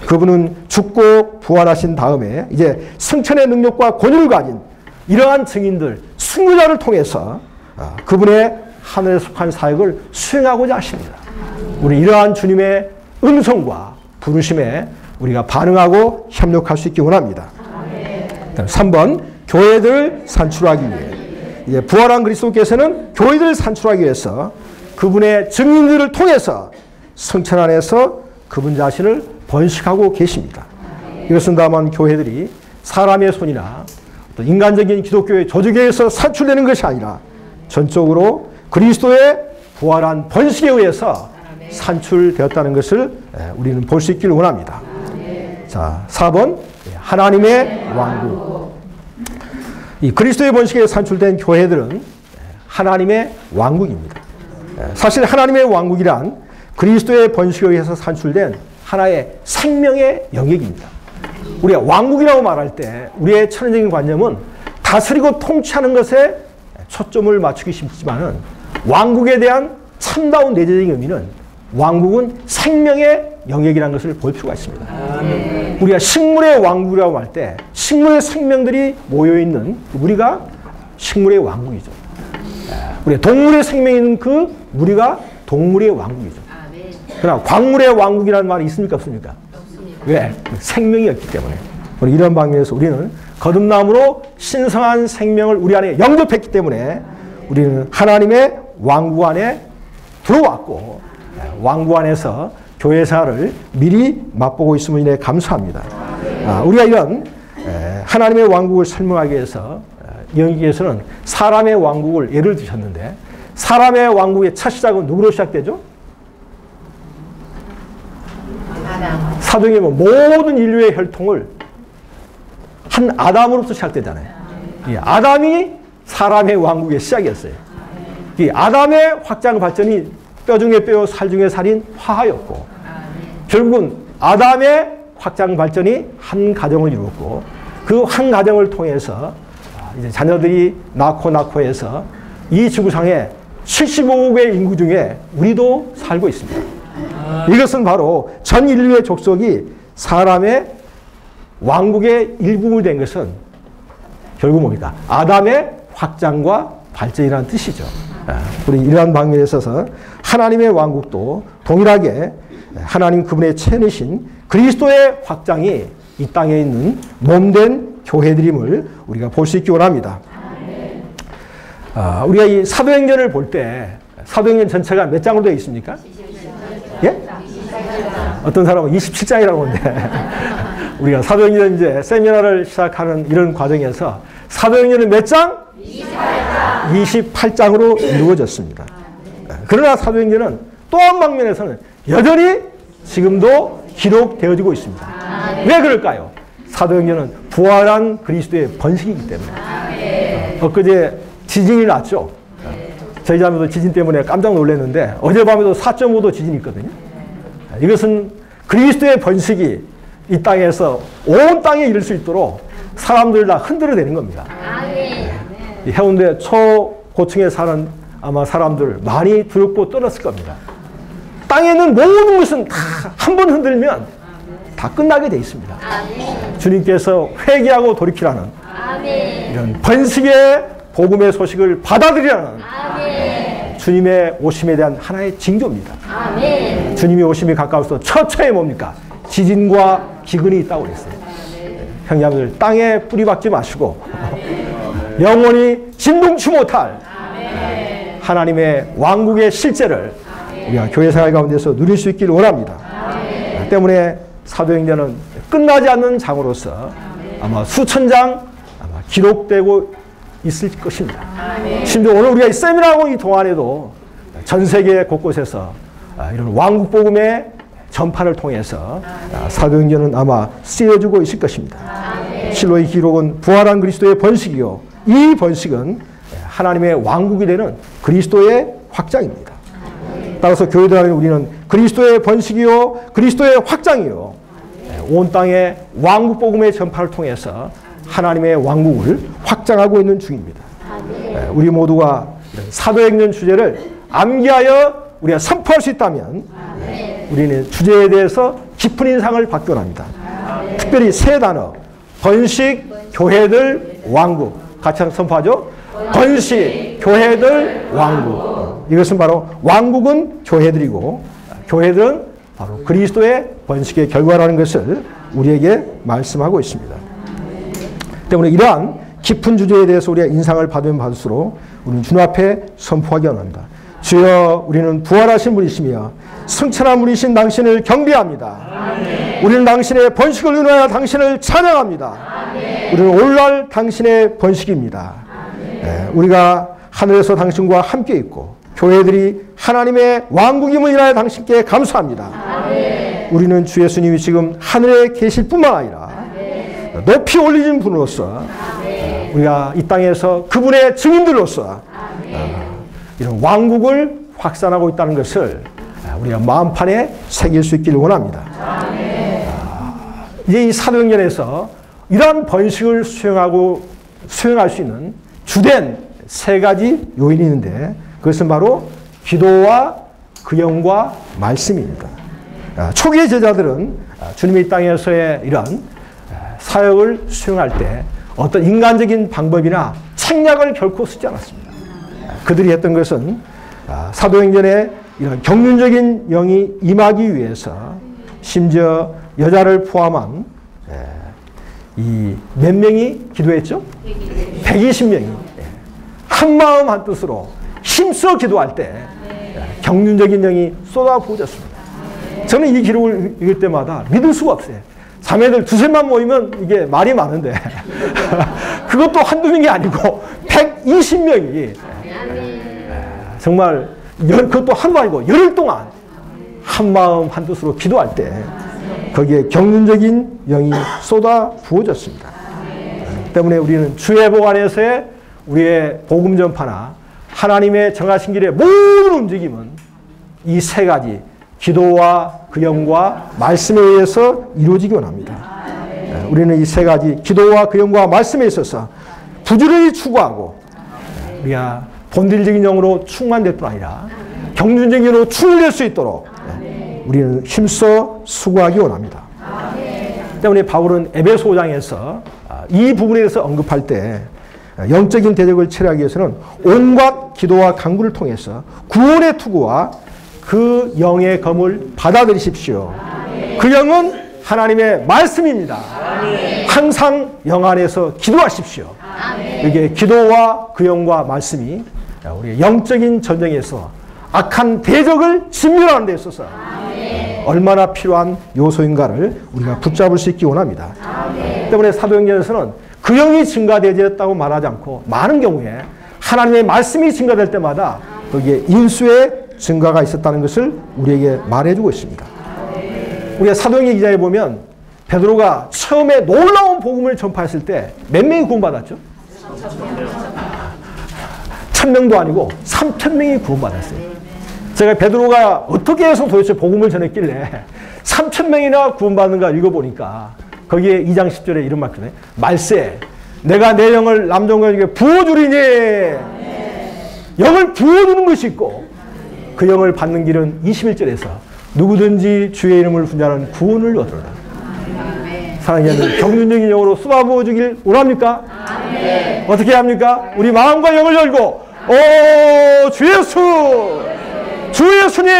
그분은 죽고 부활하신 다음에 이제 승천의 능력과 권위를 가진 이러한 증인들, 순교자를 통해서 그분의 하늘에 속한 사역을 수행하고자 하십니다. 우리 이러한 주님의 음성과 부르심에 우리가 반응하고 협력할 수 있기 원합니다. 3번, 교회들을 산출하기 위해. 이제 부활한 그리스도께서는 교회들을 산출하기 위해서 그분의 증인들을 통해서 성천 안에서 그분 자신을 번식하고 계십니다. 이것은 다만 교회들이 사람의 손이나 또 인간적인 기독교의 조직에서 산출되는 것이 아니라 전적으로 그리스도의 부활한 번식에 의해서 산출되었다는 것을 우리는 볼 수 있기를 원합니다. 자, 4번, 하나님의 왕국. 이 그리스도의 번식에 산출된 교회들은 하나님의 왕국입니다. 사실 하나님의 왕국이란 그리스도의 번식에 의해서 산출된 하나의 생명의 영역입니다. 우리가 왕국이라고 말할 때 우리의 천연적인 관념은 다스리고 통치하는 것에 초점을 맞추기 쉽지만은 왕국에 대한 참다운 내재적인 의미는 왕국은 생명의 영역이라는 것을 볼 필요가 있습니다. 우리가 식물의 왕국이라고 할 때 식물의 생명들이 모여있는 우리가 식물의 왕국이죠. 우리 동물의 생명이 있는 그 우리가 동물의 왕국이죠. 그러나 광물의 왕국이라는 말이 있습니까? 없습니까? 없습니다. 왜? 생명이 없기 때문에. 이런 방면에서 우리는 거듭남으로 신성한 생명을 우리 안에 영접했기 때문에 우리는 하나님의 왕국 안에 들어왔고 왕국 안에서 교회사를 미리 맛보고 있음을 인해 감사합니다. 우리가 이런 하나님의 왕국을 설명하기 위해서 여기에서는 사람의 왕국을 예를 드셨는데 사람의 왕국의 첫 시작은 누구로 시작되죠? 사도행전 모든 인류의 혈통을 한 아담으로부터 시작되잖아요. 이 아담이 사람의 왕국의 시작이었어요. 이 아담의 확장 발전이 뼈 중에 뼈, 살 중에 살인 화하였고 결국은 아담의 확장 발전이 한 가정을 이루었고 그 한 가정을 통해서 이제 자녀들이 낳고 해서 이 지구상에 75억의 인구 중에 우리도 살고 있습니다. 이것은 바로 전 인류의 족속이 사람의 왕국의 일부분이 된 것은 결국 뭡니까? 아담의 확장과 발전이라는 뜻이죠. 우리 이러한 방면에 있어서 하나님의 왕국도 동일하게 하나님 그분의 체내신 그리스도의 확장이 이 땅에 있는 몸된 교회들임을 우리가 볼 수 있기 원합니다. 우리가 이 사도행전을 볼 때 사도행전 전체가 몇 장으로 되어 있습니까? 예? 어떤 사람은 27장이라고 하는데 우리가 사도행전 이제 세미나를 시작하는 이런 과정에서 사도행전은 몇 장? 28장으로 이루어졌습니다. 그러나 사도행전은 또 한 방면에서는 여전히 지금도 기록되어지고 있습니다. 왜 그럴까요? 사도행전은 부활한 그리스도의 번식이기 때문에. 엊그제 지진이 났죠. 저희 자매도 지진 때문에 깜짝 놀랐는데 어젯밤에도 4.5도 지진이 있거든요. 이것은 그리스도의 번식이 이 땅에서 온 땅에 이를 수 있도록 사람들 다 흔들어내는 겁니다. 해운대 초고층에 사는 아마 사람들 많이 두렵고 떨었을 겁니다. 땅에 있는 모든 것은 다 한 번 흔들면 다 끝나게 돼 있습니다. 주님께서 회개하고 돌이키라는 이런 번식의 복음의 소식을 받아들이라는 주님의 오심에 대한 하나의 징조입니다. 주님의 오심이 가까울수록 처처에 뭡니까? 지진과 기근이 있다고 그랬어요. 형제들 땅에 뿌리 박지 마시고 영원히 진동치 못할 하나님의 왕국의 실제를 우리가 교회 생활 가운데서 누릴 수 있기를 원합니다. 때문에 사도행전은 끝나지 않는 장으로서 아마 수천 장 아마 기록되고 있을 것입니다. 심지어 오늘 우리가 이 세미나하고 이 동안에도 전 세계 곳곳에서 이런 왕국 복음의 전파를 통해서 사도행전은 아마 쓰여지고 있을 것입니다. 실로 이 기록은 부활한 그리스도의 번식이요. 이 번식은 하나님의 왕국이 되는 그리스도의 확장입니다. 따라서 교회들 안에 우리는 그리스도의 번식이요 그리스도의 확장이요 온 땅의 왕국 복음의 전파를 통해서 하나님의 왕국을 확장하고 있는 중입니다. 우리 모두가 사도행전 주제를 암기하여 우리가 선포할 수 있다면 우리는 주제에 대해서 깊은 인상을 받기 원합니다. 특별히 세 단어 번식, 교회들, 왕국 같이 선포하죠. 번식, 교회들, 왕국. 이것은 바로 왕국은 교회들이고 교회들은 바로 그리스도의 번식의 결과라는 것을 우리에게 말씀하고 있습니다. 때문에 이러한 깊은 주제에 대해서 우리가 인상을 받으면 받을수록 우리는 주님 앞에 선포하기 원합니다. 주여 우리는 부활하신 분이시며 승천한 분이신 당신을 경배합니다. 아멘. 우리는 당신의 번식을 인하여 당신을 찬양합니다. 아멘. 우리는 오늘날 당신의 번식입니다. 우리가 하늘에서 당신과 함께 있고 교회들이 하나님의 왕국임을 인하여 당신께 감사합니다. 아멘. 우리는 주 예수님이 지금 하늘에 계실 뿐만 아니라 아멘. 높이 올리신 분으로서 아멘. 우리가 이 땅에서 그분의 증인들로서 이런 왕국을 확산하고 있다는 것을 우리가 마음판에 새길 수 있기를 원합니다. 이제 이 사도행전에서 이러한 번식을 수행할 수 있는 주된 세 가지 요인이 있는데 그것은 바로 기도와 구경과 말씀입니다. 초기의 제자들은 주님의 이 땅에서의 이런 사역을 수행할 때 어떤 인간적인 방법이나 책략을 결코 쓰지 않았습니다. 그들이 했던 것은 사도행전에 이런 경륜적인 영이 임하기 위해서 심지어 여자를 포함한 이 몇 명이 기도했죠? 120명이 한마음 한뜻으로 힘써 기도할 때 경륜적인 영이 쏟아부어졌습니다. 저는 이 기록을 읽을 때마다 믿을 수가 없어요. 자매들 두셋만 모이면 이게 말이 많은데 그것도 한두 명이 아니고 120명이 정말 그것도 하루 아니고 열흘 동안 한마음 한뜻으로 기도할 때 거기에 경륜적인 영이 쏟아 부어졌습니다. 때문에 우리는 주의 복 안에서의 우리의 복음 전파나 하나님의 정하신 길의 모든 움직임은 이 세 가지 기도와 구경과 말씀에 의해서 이루어지기 원합니다. 우리는 이 세 가지 기도와 구경과 말씀에 있어서 부지런히 추구하고 우리가 본질적인 영으로 충만될 뿐 아니라 경륜적인 영으로 충만될 수 있도록 우리는 힘써 수고하기 원합니다. 때문에 바울은 에베소 5장에서 이 부분에 대해서 언급할 때 영적인 대적을 처리하기 위해서는 온갖 기도와 간구를 통해서 구원의 투구와 그 영의 검을 받아들이십시오. 그 영은 하나님의 말씀입니다. 항상 영 안에서 기도하십시오. 이게 기도와 그 영과 말씀이 우리의 영적인 전쟁에서 악한 대적을 진멸하는 데 있어서 얼마나 필요한 요소인가를 우리가 붙잡을 수 있기 원합니다. 때문에 사도행전에서는 그 영이 증가되었다고 말하지 않고 많은 경우에 하나님의 말씀이 증가될 때마다 거기에 인수의 증가가 있었다는 것을 우리에게 말해주고 있습니다. 우리가 사도행전 기자에 보면 베드로가 처음에 놀라운 복음을 전파했을 때 몇 명이 구원받았죠? 1000명도 아니고 3000명이 구원받았어요. 제가 베드로가 어떻게 해서 도대체 복음을 전했길래 3000명이나 구원받는가 읽어보니까 거기에 2장 10절에 이런 말씀이에요. 말세 내가 내 영을 남종에게 부어주리니 영을 부어주는 것이 있고 그 영을 받는 길은 21절에서 누구든지 주의 이름을 분자하는 구원을 얻으리라. 사랑하는 여러분, 경륜적인 영으로 쏟아부어주길 원합니까? 어떻게 합니까? 우리 마음과 영을 열고 오 주 예수 주 예수님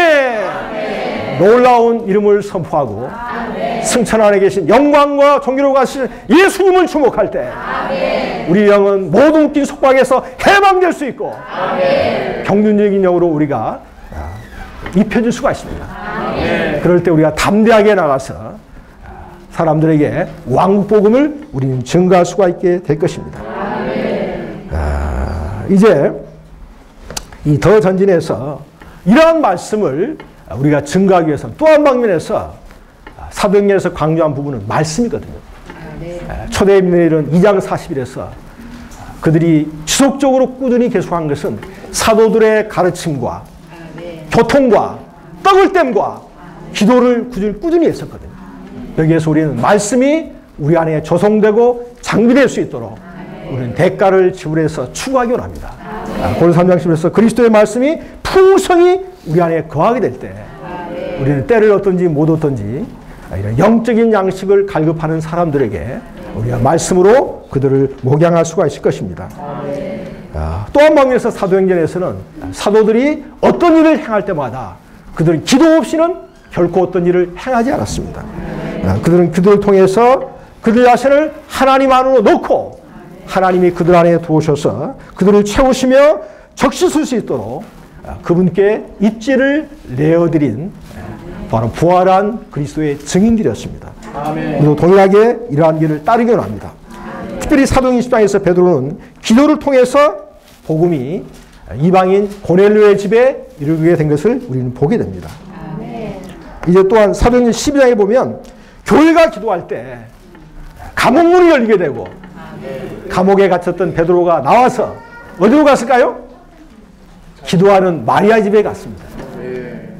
놀라운 이름을 선포하고 승천 안에 계신 영광과 존귀로 가신 예수님을 주목할 때 우리 영은 모든 웃긴 속박에서 해방될 수 있고 경륜적인 영으로 우리가 입혀질 수가 있습니다. 그럴 때 우리가 담대하게 나가서 사람들에게 왕국 복음을 우리는 증가할 수가 있게 될 것입니다. 이제 이 더 전진해서 이러한 말씀을 우리가 증가하기 위해서 또 한 방면에서 사도행전에서 강조한 부분은 말씀이거든요. 초대인들은 2장 40일에서 그들이 지속적으로 꾸준히 계속한 것은 사도들의 가르침과 교통과 떡을 땜과 기도를 꾸준히 했었거든요. 여기에서 우리는 말씀이 우리 안에 조성되고 장비될 수 있도록 우리는 대가를 지불해서 추구하기 원합니다. 고린도 3장 10절에서 그리스도의 말씀이 풍성히 우리 안에 거하게 될 때 우리는 때를 얻든지 못 얻든지 이런 영적인 양식을 갈급하는 사람들에게 우리가 말씀으로 그들을 목양할 수가 있을 것입니다. 또 한 방면에서 사도행전에서는 사도들이 어떤 일을 행할 때마다 그들은 기도 없이는 결코 어떤 일을 행하지 않았습니다. 그들은 그들을 통해서 그들 자신을 하나님 안으로 놓고 하나님이 그들 안에 두오셔서 그들을 채우시며 적시실 수 있도록 그분께 입지를 내어드린 바로 부활한 그리스도의 증인들이었습니다. 우리도 동일하게 이러한 길을 따르기 원합니다. 특별히 사도행 10장에서 베드로는 기도를 통해서 복음이 이방인 고넬료의 집에 이르게 된 것을 우리는 보게 됩니다. 이제 또한 사도행전 12장에 보면 교회가 기도할 때 감옥문이 열리게 되고 감옥에 갇혔던 베드로가 나와서 어디로 갔을까요? 기도하는 마리아 집에 갔습니다.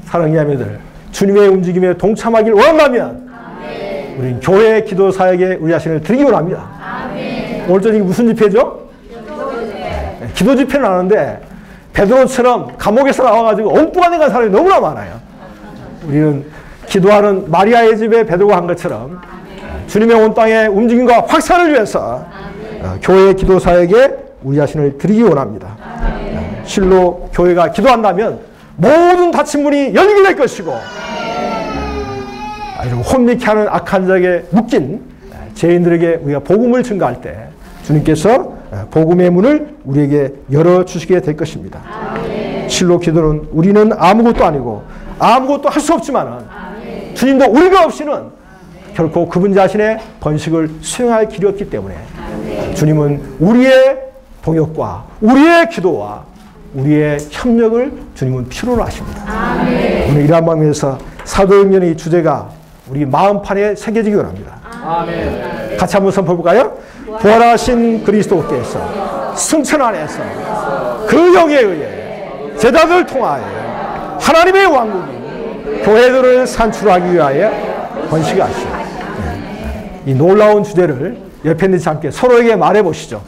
사랑하는 자매들, 주님의 움직임에 동참하길 원한다면 우리는 교회 기도 사역에 우리 자신을 드리기 원합니다. 오늘 저녁에 무슨 집회죠? 기도 집회는 하는데 베드로처럼 감옥에서 나와가지고 엉뚱한 데 간 사람이 너무나 많아요. 우리는 기도하는 마리아의 집에 베드로가 한 것처럼 주님의 온 땅의 움직임과 확산을 위해서 교회의 기도 사역에 우리 자신을 드리기 원합니다. 실로 교회가 기도한다면 모든 닫힌 문이 열리게 될 것이고 혼미케 하는 악한 자에게 묶인 죄인들에게 우리가 복음을 증거할 때 주님께서 복음의 문을 우리에게 열어주시게 될 것입니다. 실로 기도는 우리는 아무것도 아니고 아무것도 할 수 없지만 주님도 우리가 없이는 결코 그분 자신의 번식을 수행할 길이 없기 때문에 주님은 우리의 동역과 우리의 기도와 우리의 협력을 주님은 필요로 하십니다. 오늘 이러한 방면에서 사도행전의 주제가 우리 마음판에 새겨지기 원합니다. 같이 한번 선포해볼까요? 부활하신 그리스도께서 승천 안에서 그 영에 의해 제자들을 통하여 하나님의 왕국이 교회들을 산출하기 위하여 번식하시오. 이 놀라운 주제를 옆에 있는 함께 서로에게 말해보시죠.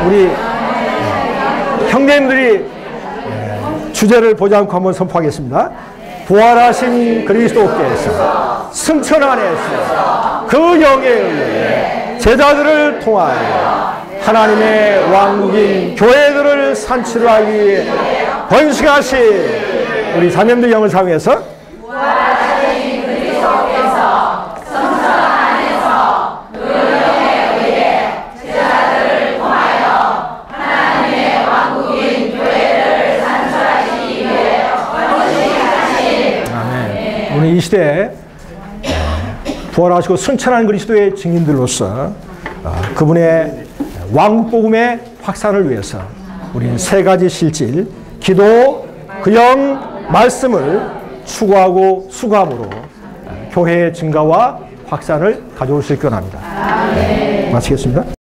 우리 형제님들이 주제를 보지 않고 한번 선포하겠습니다. 부활하신 그리스도께서 승천 안에서 그 영에 의해 제자들을 통하여 하나님의 왕국인 교회들을 산출하기 위해 번식하신 우리 자녀들 영을 사용해서 부활하신 그리스도께서 승천 안에서 그 영에 의해 제자들을 통하여 하나님의 왕국인 교회를 산출하시기 위해 번식하신. 아멘. 오늘 이 시대에 부활하시고 승천한 그리스도의 증인들로서 그분의 왕국 복음의 확산을 위해서 우리는 세 가지 실질, 기도, 그 영, 말씀을 추구하고 수고함으로 교회의 증가와 확산을 가져올 수 있게 합니다. 마치겠습니다.